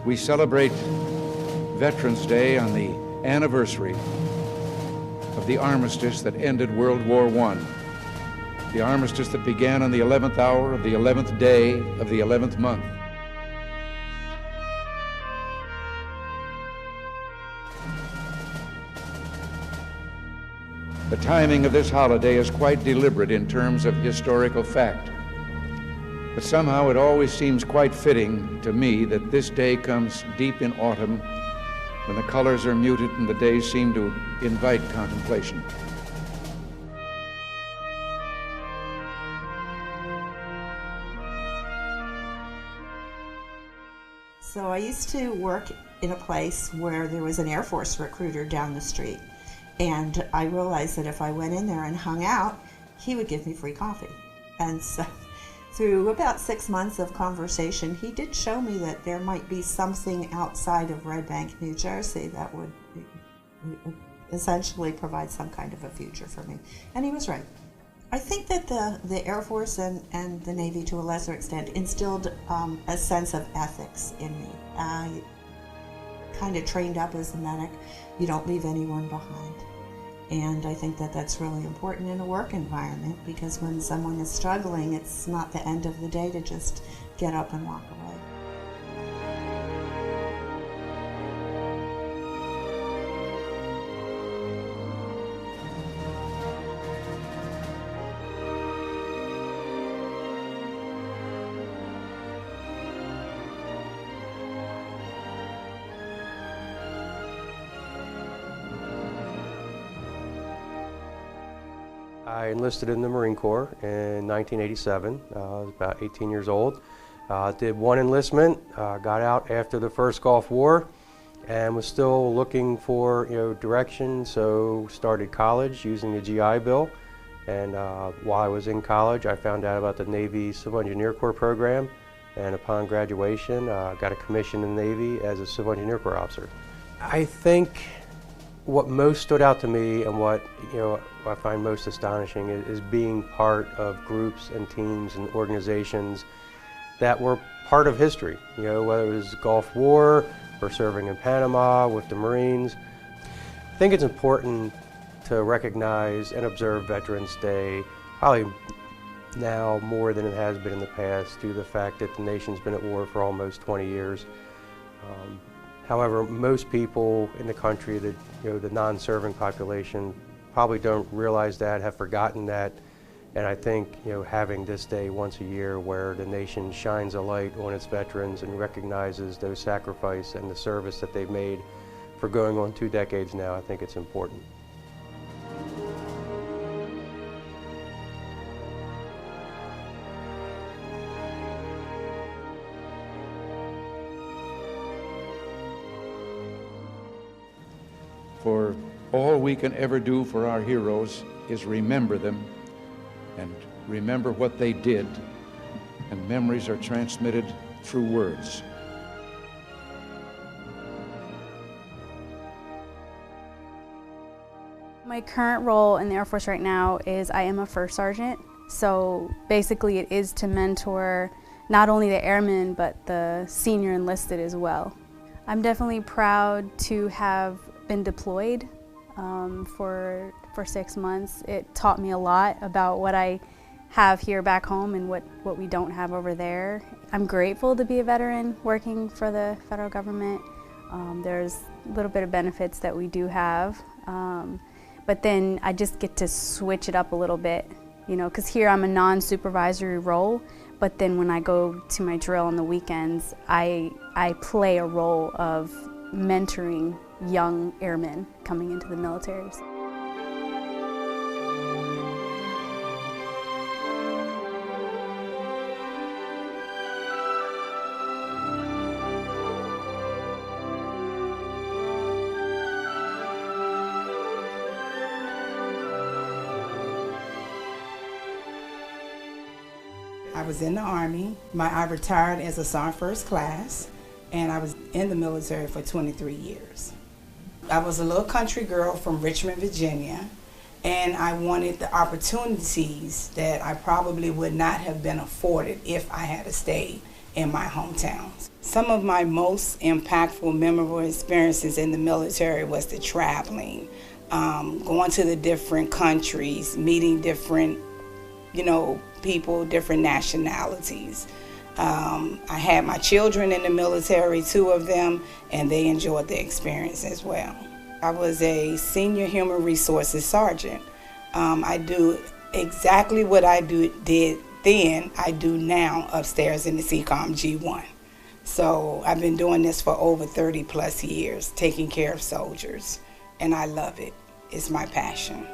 We celebrate Veterans Day on the anniversary of the armistice that ended World War I. The armistice that began on the 11th hour of the 11th day of the 11th month. The timing of this holiday is quite deliberate in terms of historical fact. But somehow it always seems quite fitting to me that this day comes deep in autumn when the colors are muted and the days seem to invite contemplation. So I used to work in a place where there was an Air Force recruiter down the street. And I realized that if I went in there and hung out, he would give me free coffee. And so through about 6 months of conversation, he did show me that there might be something outside of Red Bank, New Jersey that would essentially provide some kind of a future for me. And he was right. I think that the Air Force and the Navy, to a lesser extent, instilled a sense of ethics in me. I kind of trained up as a medic. You don't leave anyone behind. And I think that that's really important in a work environment, because when someone is struggling, it's not the end of the day to just get up and walk away. I enlisted in the Marine Corps in 1987. I was about 18 years old. Did one enlistment, got out after the first Gulf War, and was still looking for direction, so started college using the GI Bill. And while I was in college, I found out about the Navy Civil Engineer Corps program, and upon graduation, got a commission in the Navy as a Civil Engineer Corps officer. I think what most stood out to me and what I find most astonishing is being part of groups and teams and organizations that were part of history. Whether it was Gulf War or serving in Panama with the Marines. I think it's important to recognize and observe Veterans Day, probably now more than it has been in the past, due to the fact that the nation's been at war for almost 20 years. However, most people in the country, the non-serving population, probably don't realize that, have forgotten that, and I think having this day once a year where the nation shines a light on its veterans and recognizes those sacrifice and the service that they've made for going on 2 decades now, I think it's important. For all we can ever do for our heroes is remember them and remember what they did, and memories are transmitted through words. My current role in the Air Force right now is I am a first sergeant, so basically it is to mentor not only the airmen but the senior enlisted as well. I'm definitely proud to have been deployed for 6 months. It taught me a lot about what I have here back home and what we don't have over there. I'm grateful to be a veteran working for the federal government. There's a little bit of benefits that we do have, but then I just get to switch it up a little bit, because here I'm a non-supervisory role, but then when I go to my drill on the weekends, I play a role of mentoring young airmen coming into the military. I was in the Army. I retired as a Sergeant First Class, and I was in the military for 23 years. I was a little country girl from Richmond, Virginia, and I wanted the opportunities that I probably would not have been afforded if I had stayed in my hometown. Some of my most impactful, memorable experiences in the military was the traveling, going to the different countries, meeting different, people, different nationalities. I had my children in the military, 2 of them, and they enjoyed the experience as well. I was a senior human resources sergeant. I do exactly what I did then, I do now upstairs in the CECOM G1. So I've been doing this for over 30 plus years, taking care of soldiers, and I love it. It's my passion.